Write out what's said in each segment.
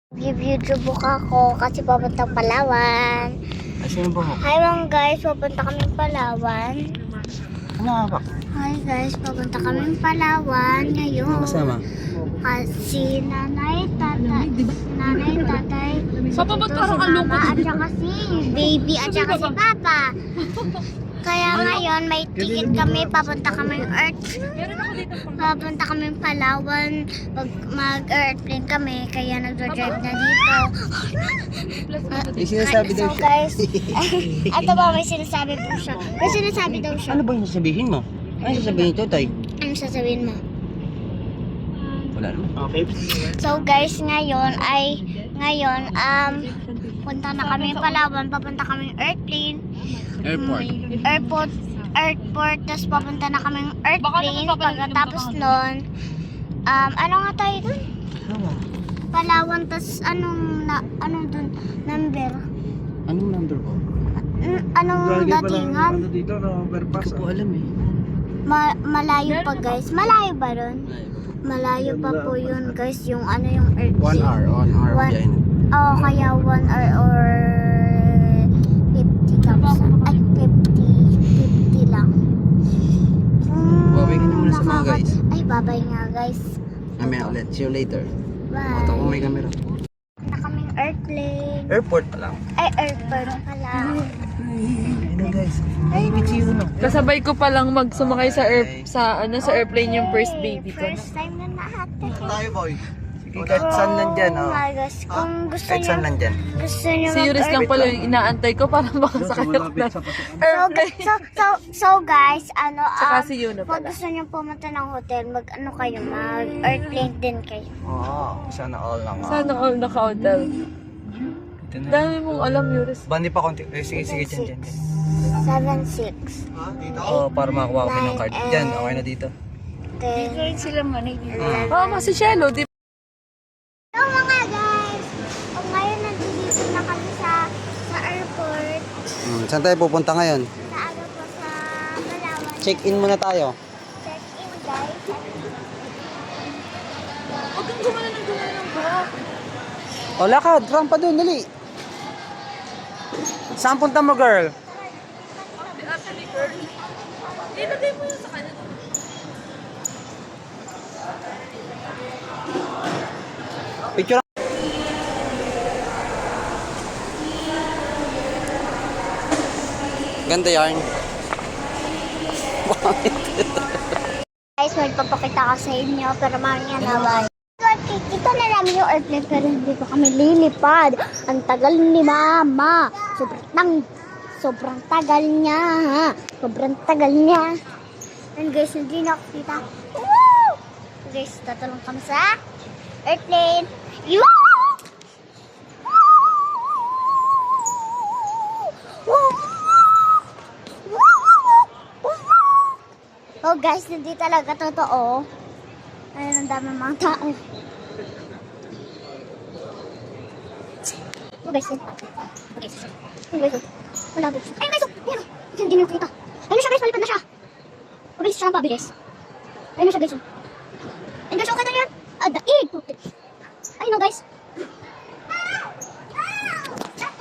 Video book ako kasi papuntang Palawan. Sino ba? Hi mga guys, papunta kaming Palawan. Ano nga ba? Hi guys, papunta kaming Palawan ngayon. Kasama? Kasi nanay, tatay, Papa, ba't parang ang lungkot? at saka si baby, at saka si papa. Kaya ngayon may ticket kami, papunta kaming papunta kaming Palawan. Mag-airplane kami, kaya nagdodrive na dito. May sinasabi daw So siya. guys, ito ba may sinasabi po siya? May sinasabi daw siya. Ano ba yung sasabihin mo? Ano yung sasabihin nito, Tay? Ano sasabihin mo? Wala naman. Okay. So guys, ngayon, punta na kami Palawan, papunta kami airplane. Airport, tapos papunta na kami airplane. Pagkatapos nun, ano nga tayo dun? Palawan, tapos ano dun? Number? Anong number ko? Anong datingan? Dito na overpass. Hindi ko po alam eh. Malayo pa guys. Malayo ba dun? Malayo pa po yun guys, yung yung airplane. 1 hour. 1 hour One- behind. Oo, kaya 1 hour or 50,000. Ay, 50 lang. Babay ka na muna sa mga guys. Ay, babay nga guys. Mamaya ulit. See you later. Bye. Ito kung may camera. Na kaming airplane. Airport pa lang. Ay, airport pala. Ano guys? Ay, bitsiyo na. Kasabay ko palang magsumakay sa sa airplane yung first baby ko. First time na nahatak. Tayo boy. Sige, kahit saan nandyan. Oh my gosh, kung gusto Kahit saan niyo, nandyan. gusto niyo Si Yuris lang pala yung inaantay ko para makasakay ako ng airplane. So guys, Tsaka si Yuna pag pala. gusto niyo pumunta ng hotel, mag-airplane din kayo. Oo. Sana all lang. Sana all naka-hotel. Ito na. Dami mong alam, Yuris. Bandi pa konti. Eh, sige, dyan. 7, 6, Oo, para makakuha ko ng card. Dyan, okay na dito. 10, Sila man Oo, si Shelo, di Hello mga guys! Ngayon nandito na kami sa airport. Saan tayo pupunta ngayon? Sa po sa Palawan. Check-in muna tayo. Check-in guys. Huwag kang gumana ng buhok. O, lakad. Rampa doon, dali. Saan punta mo, girl? Actually, girl. Ilagay mo yun sa kanya. Picture. Ganda yarn. Guys, may papakita ko sa inyo pero mamaya na ba? Kita na namin yung airplane pero hindi pa kami lilipad. Ang tagal ni Mama. Sobrang tagal niya. Sobrang tagal niya. And guys, hindi na ako kita. Woo! Guys, tatulong kami sa airplane. Yoo! Oh guys, hindi talaga totoo. Ayun, ang dami mga tao. Oh guys, yun. Oh guys, oh guys, wala guys. Ayun guys, ayun. Hindi nyo kita. Ayun siya guys, palipad na siya. Oh guys, siya ang pabilis. Ayun siya guys. Ayun guys, okay na yan. Daig. Ayun no guys.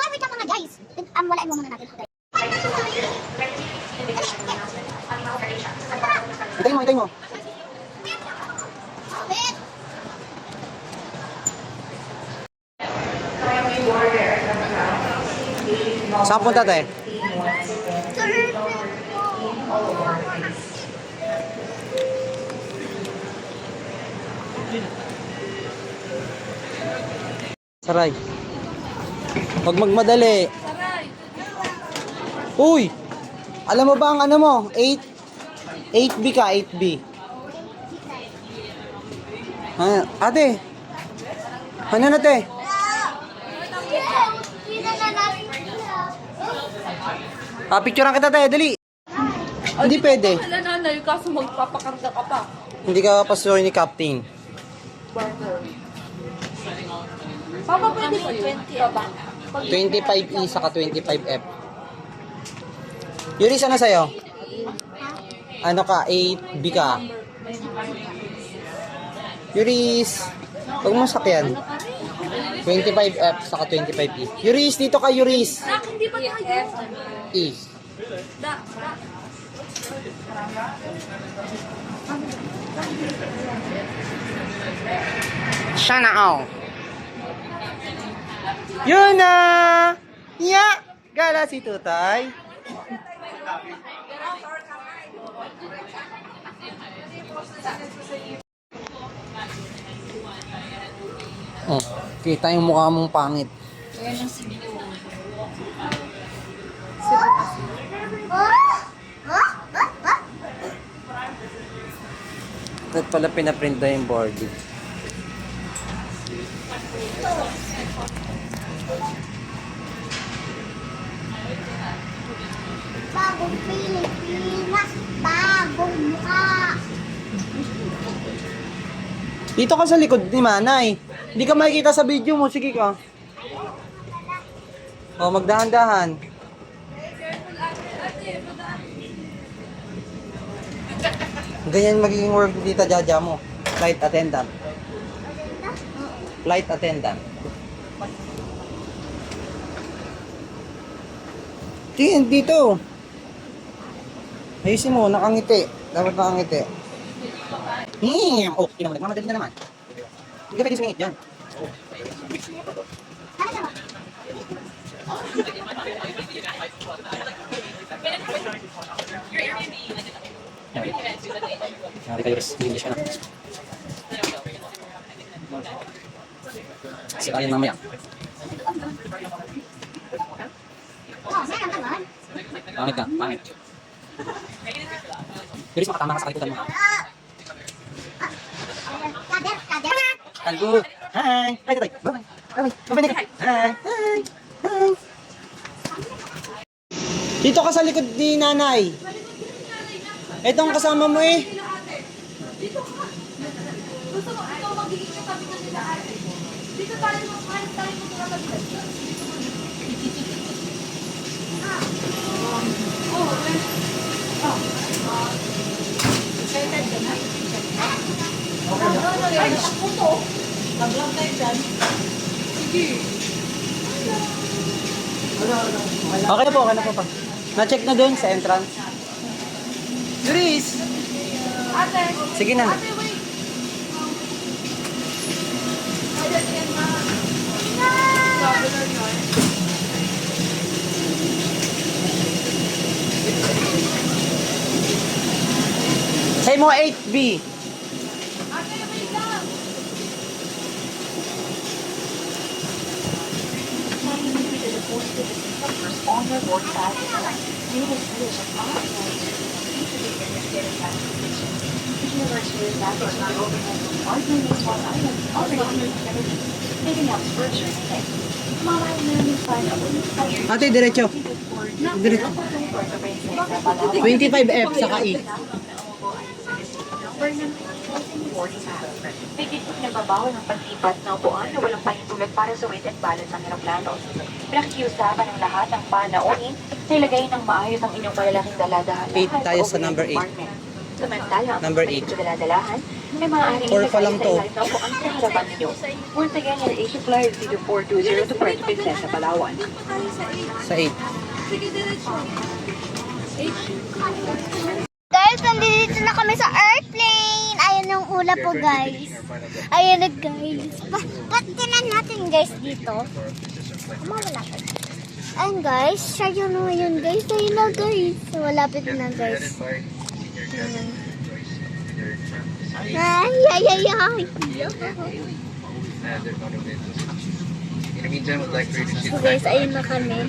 Wait lang mga guys. Walain mo muna natin. Hintay mo. Saan punta tayo? Saray. Huwag magmadali. Uy! Alam mo ba ang ano mo? 8B ka, 8B. Ate. Ano na te? Picturean kita te, dali. Hindi pwede. Wala nanay, kaso magpapakarga ka pa. Hindi ka pasuloy ni Captain. Papa, pwede ba 20 ba? 25E saka 25F. Yuris, ano sa'yo? Ano ka? 8B ka? Yuris, huwag mo sakyan. 25F saka 25E. Yuris, dito ka Yuris. Hindi pa tayo. E. Siya na all. Yun na! Ya! Gala si Tutay. Oh, kita yung mukha mong pangit. At pala pinaprint na yung boarding. Bagong Pilipinas, bagong mukha. Dito ka sa likod ni Manay. Hindi ka makikita sa video mo. Sige ka. Oh, magdahan-dahan. Ganyan magiging work ni Tita Jaja mo. Flight attendant. Flight attendant. Tingin dito. Ayusin mo, nakangiti. Dapat nakangiti. Oh, tingnan mo, nagmamadali na naman. Hindi ka pwede sumingit dyan. Sabi kayo, hindi siya na. Kasi kaya mamaya. Pangit ka, pangit. Pero makatama ka sa kalikutan mo. Kalbo. Hi. Hi, tatay. Bye-bye. Bye-bye. Bye-bye. Hi. Hi. Hi. Dito ka sa likod ni nanay. Itong kasama mo eh. Gusto mo, ikaw magiging katabi ka nila ate. Dito tayo magkatabi. Okay na po, okay na po pa. Na-check na doon sa entrance. Yuris! Ate, Sige na. ate, wait. Say mo 8B. Ate, wait lang. Ate, diretso. Diretso. 25F saka E. May gitnang nagbabawal ng panlipat na upuan na walang pahintulot para sa weight and balance ng eroplano. Pinakikiusapan ng lahat ng panaunin na ilagay ng maayos ang inyong malalaking daladalahan. 8 tayo sa number 8. Samantala, ang Number pagbalik 8. sa daladalahan ay maaaring 4 pa lang to. ilagay sa ilalim ng upuan sa harapan ninyo. Once again, yan Asia Flyer 0420 to Puerto Princesa, Palawan. Sa 8. Sige, diretso. Guys, nandito na kami sa airplane. Ayan yung ulap po, guys. Ayan na, guys. Patinan natin, guys, dito. Mawala ka. Ayan, guys. Siya yun na yun, guys. Ayun na, guys. Malapit na, guys. Ayan. Ay, ay, ay, ay. So, guys, ayun na kami.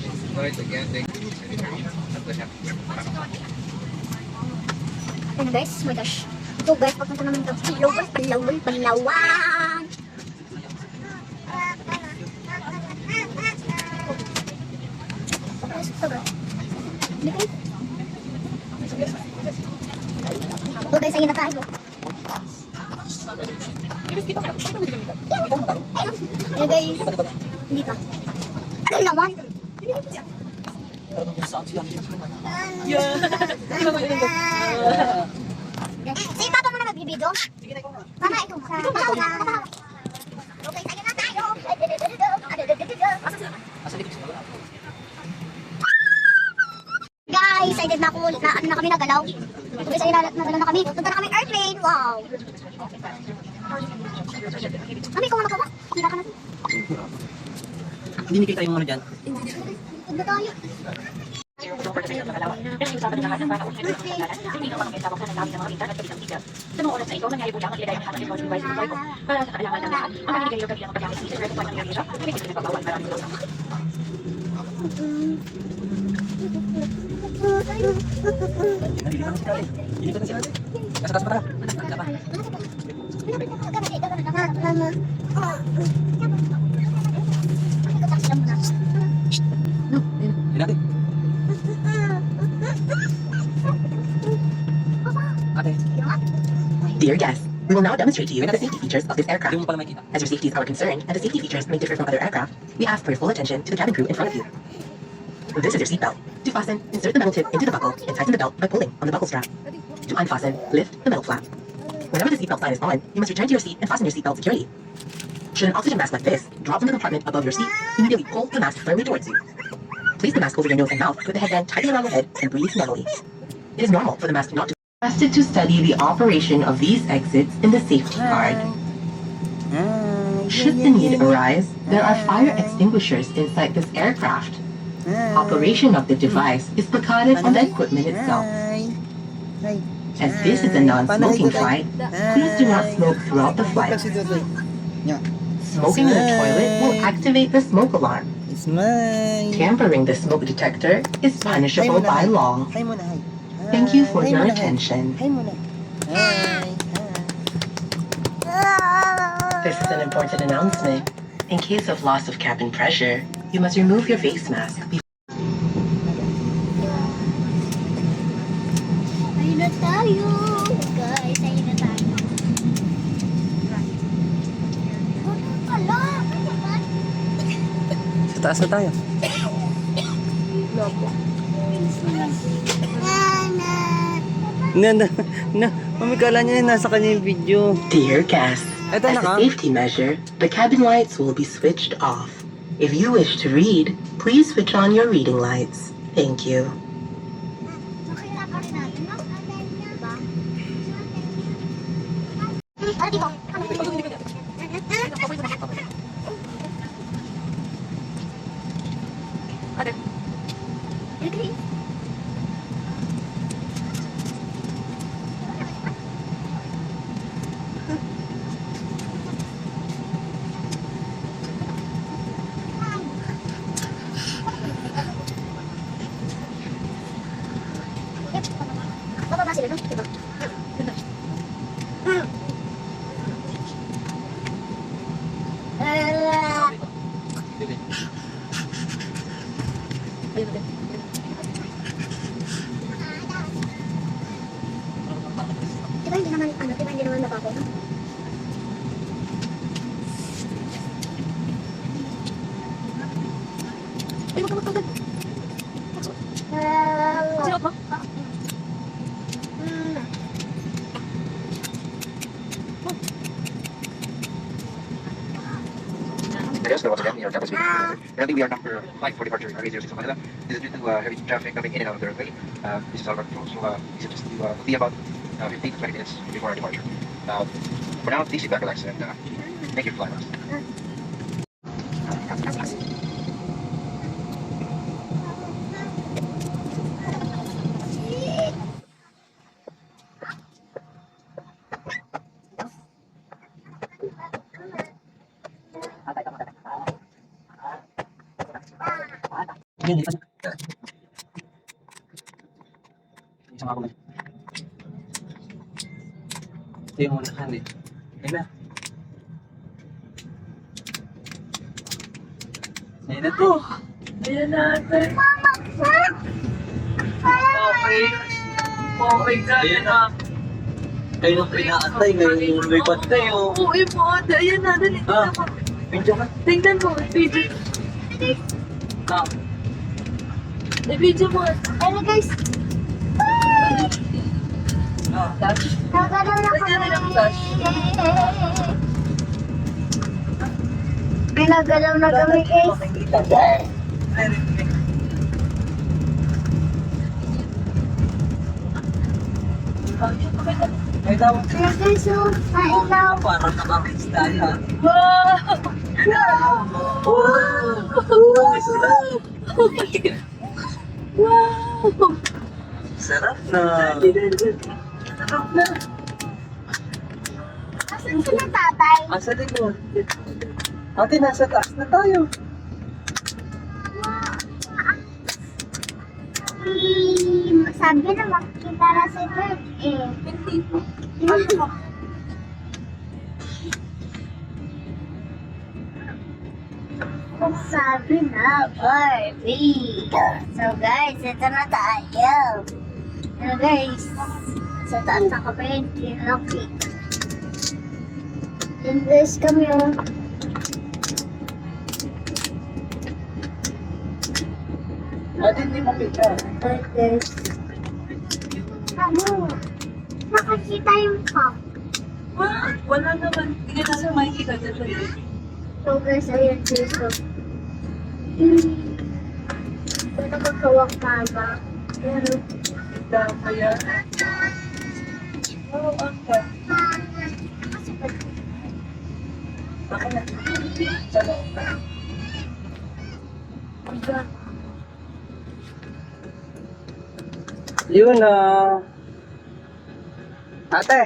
And guys, oh my gosh. So guys, papunta naman ito. Palawan. Guys, ito guys. So guys, ayun na tayo. Ayun guys. Hindi pa. Ano naman? Si Papa mo na magbibideo? Mama, ito. Okay, tayo na tayo. na ano na kami nagalaw. Tuloy sa ilalat nagalaw na kami. Punta na kami airplane. Wow. Kami kung ano ka ba? Hindi ka na. Hindi nakita yung ano dyan. Punta tayo. Pinag-iusapan ng lahat ng panaunin ng mga kasalanan, hindi naman ang tabang na namin ng mga internet at bidang-bidang. Sa mga oras na ito, nangyari po lang ang ilagay ng lahat ng recording device sa buhay ko. Para sa kailangan ng lahat, ang makinig kayo kabilang paggamit ng internet at pangyayari siya, ay may pinagbabawal maraming dosa. Hindi na si ate. Hindi na si ate. Kasas pa tayo. Wala pa. Hindi natin. Ate. Dear guests, we will now demonstrate to you the safety features of this aircraft. Hindi mo pala makita. As your safety is our concern and the safety features may differ from other aircraft, we ask for your full attention to the cabin crew in front of you. This is your seatbelt. To fasten, insert the metal tip into the buckle and tighten the belt by pulling on the buckle strap. To unfasten, lift the metal flap. Whenever the seatbelt sign is on, you must return to your seat and fasten your seatbelt securely. Should an oxygen mask like this drop from the compartment above your seat, immediately pull the mask firmly towards you. Place the mask over your nose and mouth with the headband tightly around your head and breathe normally. It is normal for the mask not to requested to study the operation of these exits in the safety card. Should the need arise, there are fire extinguishers inside this aircraft. Operation of the device is placarded on the equipment itself. As this is a non-smoking flight, please do not smoke throughout the flight. Smoking in the toilet will activate the smoke alarm. Smile. Tampering the smoke detector is punishable by law. Hi muna, hi. Thank you for your attention. Hi muna. Hi. This is an important announcement. In case of loss of cabin pressure, you must remove your face mask. Ayun na tayo. Guys, ayun na tayo. Ala! Sa taas na tayo. Na. Mami, kala niya nasa kanya yung video. Dear guests, Eto as na a ka. safety measure, the cabin lights will be switched off. If you wish to read, please switch on your reading lights. Thank you. Makita pa rin natin, no? Diba? Ano dito? Agree. Bababa sila, no? Diba? Diba hindi naman, diba hindi naman mababaw, no? Ay, wag ka magpagod. Sinuot mo? Yes, once again, your captain speaking. Currently, we are number 5 for departure, RA06 Manila. This is due to heavy traffic coming in and out of the runway. This is our control, so this is just to be about 15 to 20 minutes before our departure. For now, please sit back, relax, and make your flight last. Yun, isa. Isang ako na. Ito yung unahan eh. Ayun na. Ayun na to. Ayan natin. Okay. Okay ka. Ayan na. Kayo nang pinaantay. Ngayon may bantay oh. Oo, po, ate. Ayan na, dali. Ah. Video ka. Tingnan mo, video. Ah. Video mo. Ayun guys, Ah. nagalaw na Lagyan nila ng flash. Pinagalaw na kami guys. May tawag. Kaya guys, so, nailaw. Parang nakaka-style ha. Sarap na. Asan sila tatay? Asa likod? Ate, nasa taas na tayo. Sabi na makikita na si Bert eh. Sabi na, Barbie. So guys, ito na tayo. So guys, sa taas na kami, lucky. And guys, kami oh. Ate, hindi mo picture. Guys. Ano? Nakakita yung cup. Wala naman. Hindi na sa makikita dyan. So guys, ayun dito. Ito magkawak mama. Pero, Tama yan. Oo, ang ka. kasi ba't Ako na. Salamat. Yun ate.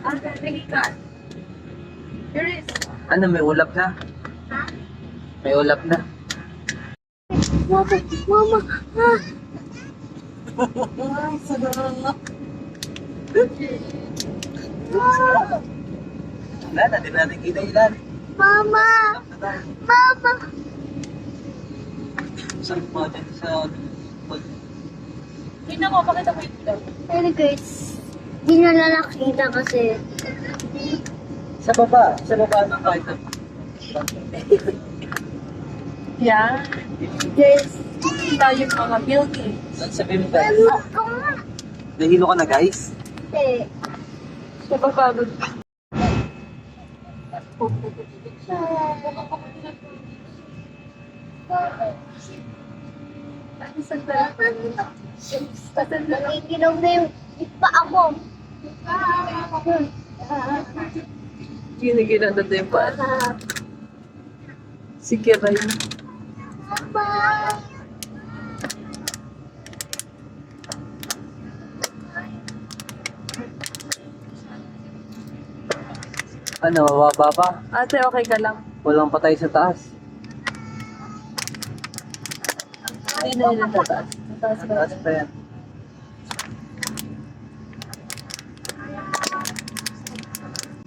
Ang nagiging There is. Ano, may ulap na? May ulap na. Mama, mama, ah, Ay, sarap. Wala na, di natin kita ilan. mama, mama. Sarap mo dyan sa... Tingnan mo, pakita mo yung ilaw. Pero guys, di na nakita kasi. Sa baba ng kahit na. Yan. Guys, Kita yung mga building. Saan sabihin mo tayo? ano ko nga? Nahilo ka na guys? Eh, Sa babagod. nakikinom na yung ipa ako. Ginigilan na yung paan. Sige ba yun? Mama. Ano, mababa pa? Ate, okay ka lang. Walang patay sa taas. Hindi na yun ang tataas. Tataas Sa ba? taas pa yan.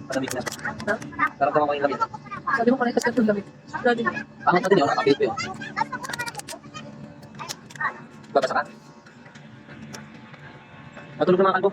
Malamig na. Karamdaman ko yung lamig. Sabi mo kanina kasi yung lamig. Sabi mo. Pangat natin yun, nakapit ko yun. Babasa ka? Matulog na mga kalbo.